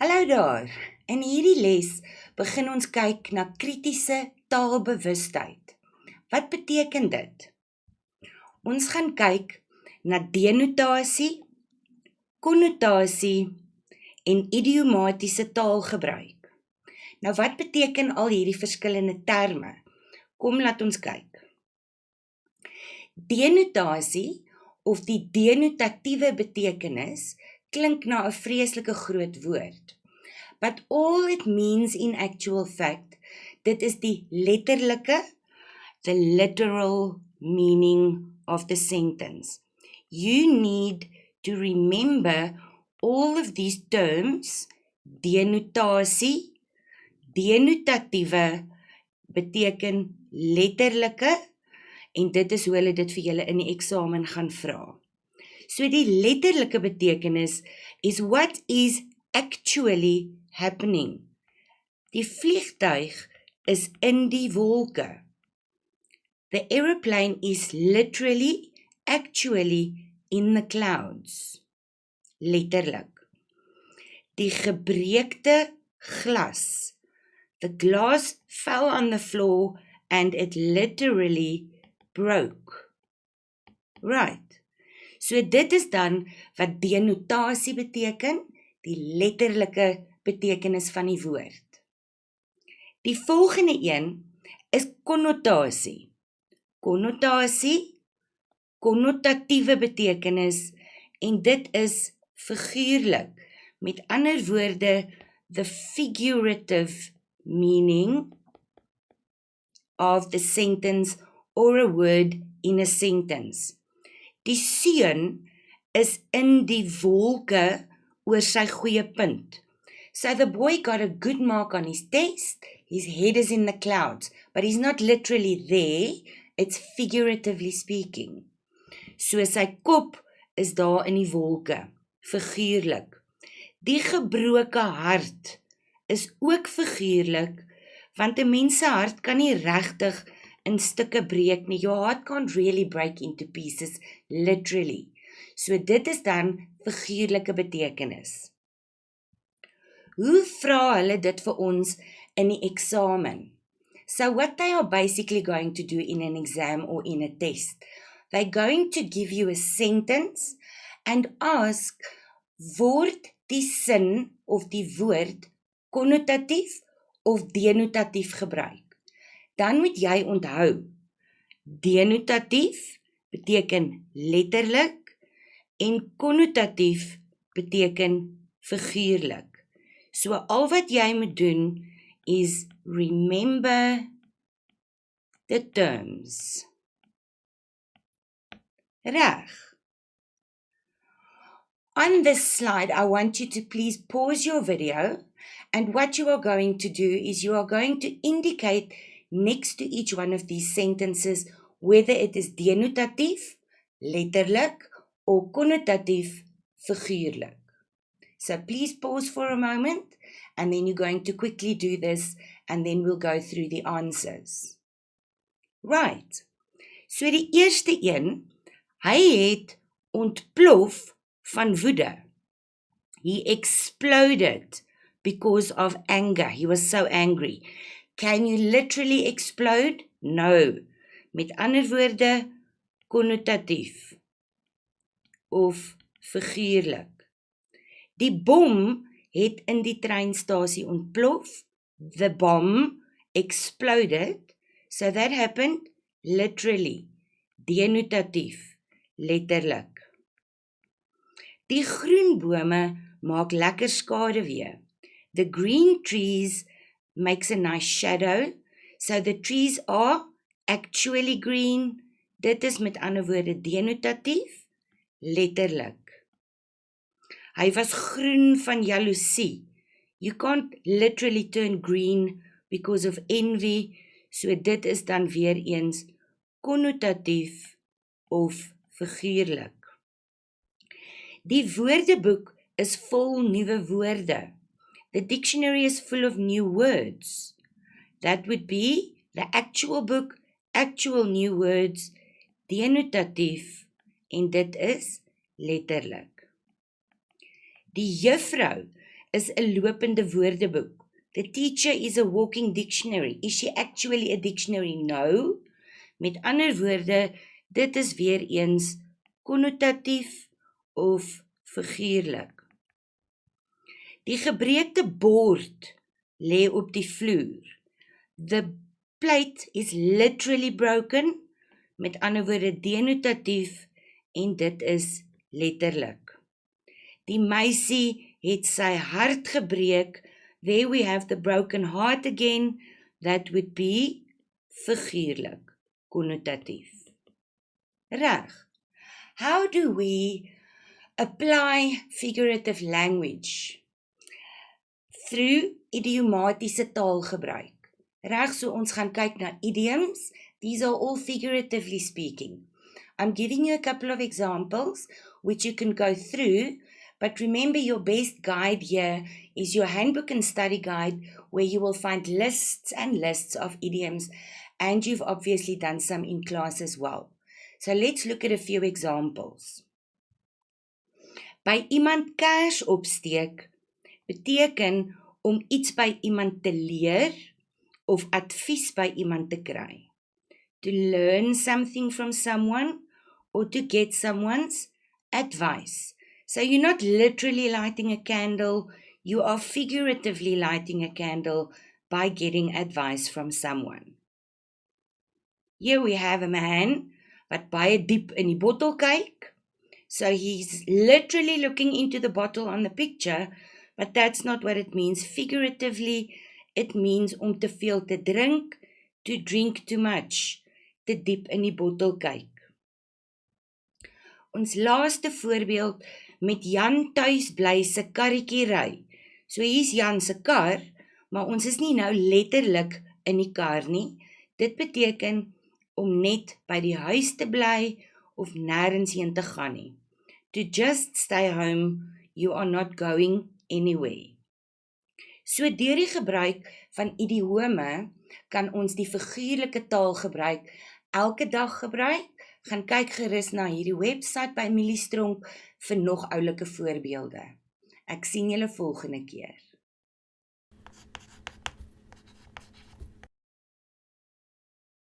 Hallo daar. In hierdie les begin ons kyk na kritiese taalbewustheid. Wat beteken dit? Ons gaan kyk na denotasie, konnotasie en idiomatiese taalgebruik. Nou wat beteken al hierdie verskillende terme? Kom laat ons kyk. Denotasie of die denotatiewe betekenis klink na 'n vreeslike groot woord. But all it means in actual fact, dit is die letterlike, the literal meaning of the sentence. You need to remember all of these terms, denotasie, denotatiewe, beteken letterlike, en dit is hoe hulle dit vir julle in die eksamen gaan vra. So die letterlike betekenis is what is actually happening. Die vliegtuig is in die wolke. The aeroplane is literally, actually in the clouds. Letterlik. Die gebreekte glas. The glass fell on the floor and it literally broke. Right. So dit is dan wat denotasie beteken, die letterlike betekenis van die woord. Die volgende een is konnotasie. Konnotasie, konnotatiewe betekenis, en dit is figuurlik. Met ander woorde, the figurative meaning of the sentence or a word in a sentence. Die seun is in die wolke oor sy goeie punt. So the boy got a good mark on his test, his head is in the clouds, but he's not literally there, it's figuratively speaking. So sy kop is daar in die wolke, figuurlik. Die gebroke hart is ook figuurlik, want 'n mens se hart kan nie regtig in stukke breek nie. Your heart can't really break into pieces, literally. So dit is dan figuurlike betekenis. Hoe vra hulle dit vir ons in die eksamen? So what they are basically going to do in an exam or in a test, they're going to give you a sentence and ask, word die sin of die woord konnotatief of denotatief gebruik? Dan moet jy onthou, denotatief beteken letterlik en konnotatief beteken figuurlik. So al wat jy moet doen is remember the terms. Reg. On this slide, I want you to please pause your video, and what you are going to do is you are going to indicate next to each one of these sentences whether it is denotatief, letterlik, or konnotatief, figuurlik. So please pause for a moment, and then you're going to quickly do this, and then we'll go through the answers. Right. So die eerste een, hy het ontplof van woede. He exploded because of anger. He was so angry. Can you literally explode? No. Met ander woorde, konnotatief of figuurlik. Die bom het in die treinstasie ontplof. The bomb exploded. So that happened literally. Denotatief, letterlik. Die groen bome maak lekker skaduwee. The green trees makes a nice shadow. So the trees are actually green. Dit is met ander woorde denotatief, letterlik. Hy was groen van jaloesie. You can't literally turn green because of envy. So dit is dan weer eens konnotatief of figuurlik. Die woordeboek is vol nuwe woorde. The dictionary is full of new words. That would be the actual book, actual new words, denotatief, en dit is letterlik. Die juffrou is 'n lopende woordeboek. The teacher is a walking dictionary. Is she actually a dictionary? No. Met ander woorde, dit is weer eens konnotatief of figuurlik. Die gebreekte bord lê op die vloer. The plate is literally broken. Met ander woorde denotatief en dit is letterlik. Die meisie het sy hart gebreek. There we have the broken heart again. That would be figuurlik, konnotatief. Reg. How do we apply figurative language? Through idiomatiese taalgebruik. Reg, so ons gaan kyk na idioms. These are all figuratively speaking. I'm giving you a couple of examples which you can go through, but remember your best guide here is your handbook and study guide where you will find lists and lists of idioms, and you've obviously done some in class as well. So let's look at a few examples. By iemand kers opsteek beteken om iets by iemand te leer of advies by iemand te kry. To learn something from someone or to get someone's advice. So you're not literally lighting a candle, you are figuratively lighting a candle by getting advice from someone. Here we have a man wat baie diep in die bottel kyk. So he's literally looking into the bottle on the picture, but that's not what it means. Figuratively, it means om te veel te drink, to drink too much, te diep in die bottel kyk. Ons laaste voorbeeld met Jan thuis bly se karretjie ry. So hier's Jan se kar, maar ons is nie nou letterlik in die kar nie. Dit beteken om net by die huis te bly of nêrens heen te gaan nie. To just stay home, you are not going anywhere. So deur die gebruik van idiome kan ons die figuurlike taalgebruik elke dag gebruik. Gaan kyk gerus na hierdie webwerf by Emilie Stronk vir nog oulike voorbeelde. Ek sien julle volgende keer.